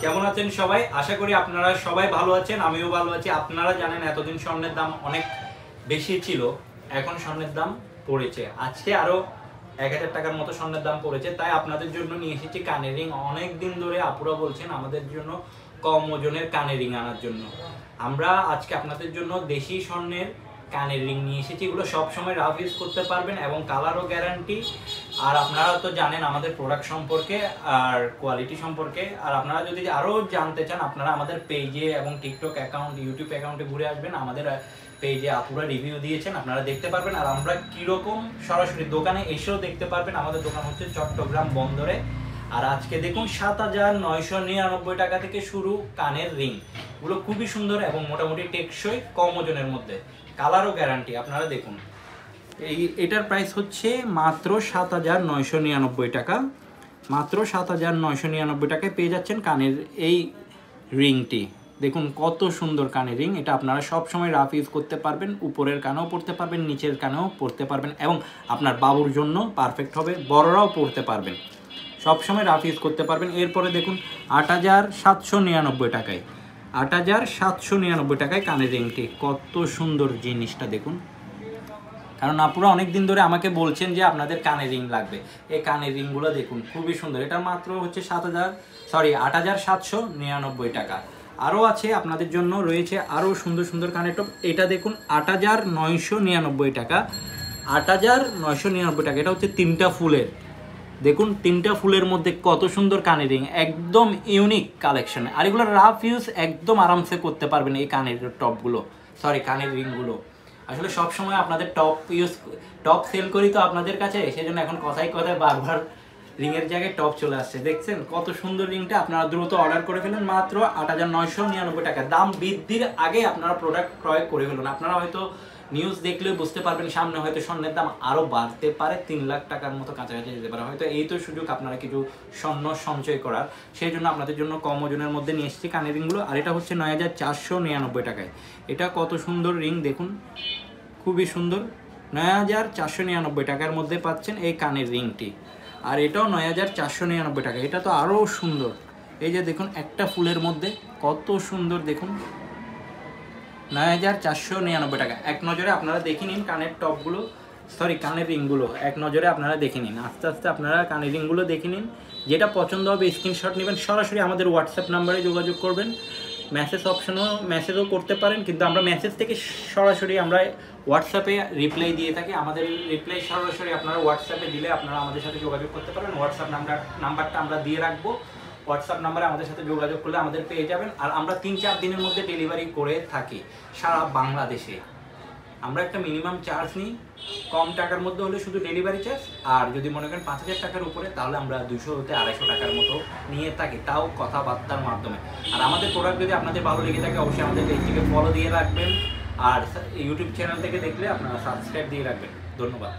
কেমন আছেন সবাই? আশা করি আপনারা সবাই ভালো আছেন, আমিও ভালো আছি। আপনারা জানেন এতদিন স্বর্ণের দাম অনেক বেশি ছিল, এখন স্বর্ণের দাম পড়েছে। আজকে আরো 1000 টাকার মতো স্বর্ণের দাম পড়েছে, তাই আপনাদের জন্য নিয়ে এসেছি কানের রিং। অনেক দিন ধরে আপুরা বলছেন আমাদের জন্য কম ওজনের কানের রিং আনার জন্য। আমরা আজকে আপনাদের জন্য দেশি স্বর্ণের কানের রিং নিয়ে এসেছি। এগুলো সবসময় রাফ ইউজ করতে পারবেন এবং কালারও গ্যারান্টি। আর আপনারা তো জানেন আমাদের প্রোডাক্ট সম্পর্কে আর কোয়ালিটি সম্পর্কে। আর আপনারা যদি আরও জানতে চান, আপনারা আমাদের পেজে এবং টিকটক অ্যাকাউন্ট, ইউটিউব অ্যাকাউন্টে ঘুরে আসবেন। আমাদের পেজে আপুরা রিভিউ দিয়েছেন, আপনারা দেখতে পারবেন। আর আমরা কীরকম সরাসরি দোকানে এসেও দেখতে পারবেন। আমাদের দোকান হচ্ছে চট্টগ্রাম বন্দরে। আর আজকে দেখুন 7999 টাকা থেকে শুরু কানের রিং। এগুলো খুবই সুন্দর এবং মোটামুটি টেকসই, কম ওজনের মধ্যে, কালারও গ্যারান্টি। আপনারা দেখুন, এটার প্রাইস হচ্ছে মাত্র 7999 টাকা। মাত্র 7999 টাকায় পেয়ে যাচ্ছেন কানের এই রিংটি। দেখুন কত সুন্দর কানের রিং। এটা আপনারা সব সময় রাফ ইউজ করতে পারবেন, উপরের কানেও পরতে পারবেন, নিচের কানেও পরতে পারবেন এবং আপনার বাবুর জন্য পারফেক্ট হবে, বড়রাও পরতে পারবেন, সবসময় রাফ ইউজ করতে পারবেন। এরপরে দেখুন 8799 টাকায়, 8799 টাকায় কানের রিংটি। কত সুন্দর জিনিসটা দেখুন। কারণ আপনারা অনেক দিন ধরে আমাকে বলছেন যে আপনাদের কানের রিং লাগবে। এই কানের রিংগুলো দেখুন খুবই সুন্দর। এটা মাত্র হচ্ছে 8799 টাকা। আরও আছে আপনাদের জন্য, রয়েছে আরও সুন্দর সুন্দর কানের টপ। এটা দেখুন 8999 টাকা। 8999 টাকা। এটা হচ্ছে 3টা ফুলের। দেখুন 3টা ফুলের মধ্যে কত সুন্দর কানের রিং, একদম ইউনিক কালেকশন। আর এগুলো রাফ ইউজ একদম আরামসে করতে পারবেন এই কানের টপগুলো, কানের রিংগুলো। আসলে সব সময় আপনাদের টপ সেল করি তো আপনাদের কাছে, সেজন্য এখন কথায় কথায় বারবার রিংয়ের জায়গায় টপ চলে আসছে। দেখছেন কত সুন্দর রিংটা। আপনারা দ্রুত অর্ডার করে ফেলুন মাত্র 8999 টাকা। দাম বৃদ্ধির আগে আপনারা প্রোডাক্ট ক্রয় করে ফেলুন। আপনারা হয়তো নিউজ দেখলেও বুঝতে পারবেন সামনে হয়তো স্বর্ণের দাম আরও বাড়তে পারে, 3 লাখ টাকার মতো কাছাকাছি যেতে পারে। হয়তো এই তো সুযোগ আপনারা কিছু স্বর্ণ সঞ্চয় করার। সেই জন্য আপনাদের জন্য কম ওজনের মধ্যে নিয়ে এসেছি কানের রিংগুলো। আর এটা হচ্ছে 9499 টাকায়। এটা কত সুন্দর রিং দেখুন, খুবই সুন্দর। 9499 টাকার মধ্যে পাচ্ছেন এই কানের রিংটি। আর এটাও 9499 টাকা। এটা তো আরও সুন্দর। এই যে দেখুন একটা ফুলের মধ্যে কত সুন্দর দেখুন, 9499 টাকা। এক নজরে আপনারা দেখে নিন কানের টপগুলো, কানের রিংগুলো এক নজরে আপনারা দেখে নিন। আস্তে আস্তে আপনারা কানের রিংগুলো দেখে নিন। যেটা পছন্দ হবে স্ক্রিনশট নেবেন, সরাসরি আমাদের হোয়াটসঅ্যাপ নাম্বারে যোগাযোগ করবেন। মেসেজও করতে পারেন, কিন্তু আমরা মেসেজ থেকে সরাসরি আমরা হোয়াটসঅ্যাপে রিপ্লাই দিয়ে থাকি। আমাদের রিপ্লাই সরাসরি আপনারা হোয়াটসঅ্যাপে দিলে আপনারা আমাদের সাথে যোগাযোগ করতে পারেন। হোয়াটসঅ্যাপ নাম্বারটা আমরা দিয়ে রাখবো। হোয়াটসঅ্যাপ নাম্বারে আমাদের সাথে যোগাযোগ করলে আমাদের পেয়ে যাবেন। আর আমরা 3-4 দিনের মধ্যে ডেলিভারি করে থাকি সারা বাংলাদেশে। আমরা একটা মিনিমাম চার্জ নিই, কম টাকার মধ্যে হলে শুধু ডেলিভারি চার্জ। আর যদি মনে করেন 5000 টাকার উপরে, তাহলে আমরা 200 থেকে 250 টাকার মতো নিয়ে থাকি, তাও কথাবার্তার মাধ্যমে। আর আমাদের প্রোডাক্ট যদি আপনাদের ভালো লেগে থাকে, অবশ্যই আমাদের পেজটিকে ফলো দিয়ে রাখবেন। আর ইউটিউব চ্যানেল থেকে দেখলে আপনারা সাবস্ক্রাইব দিয়ে রাখবেন। ধন্যবাদ।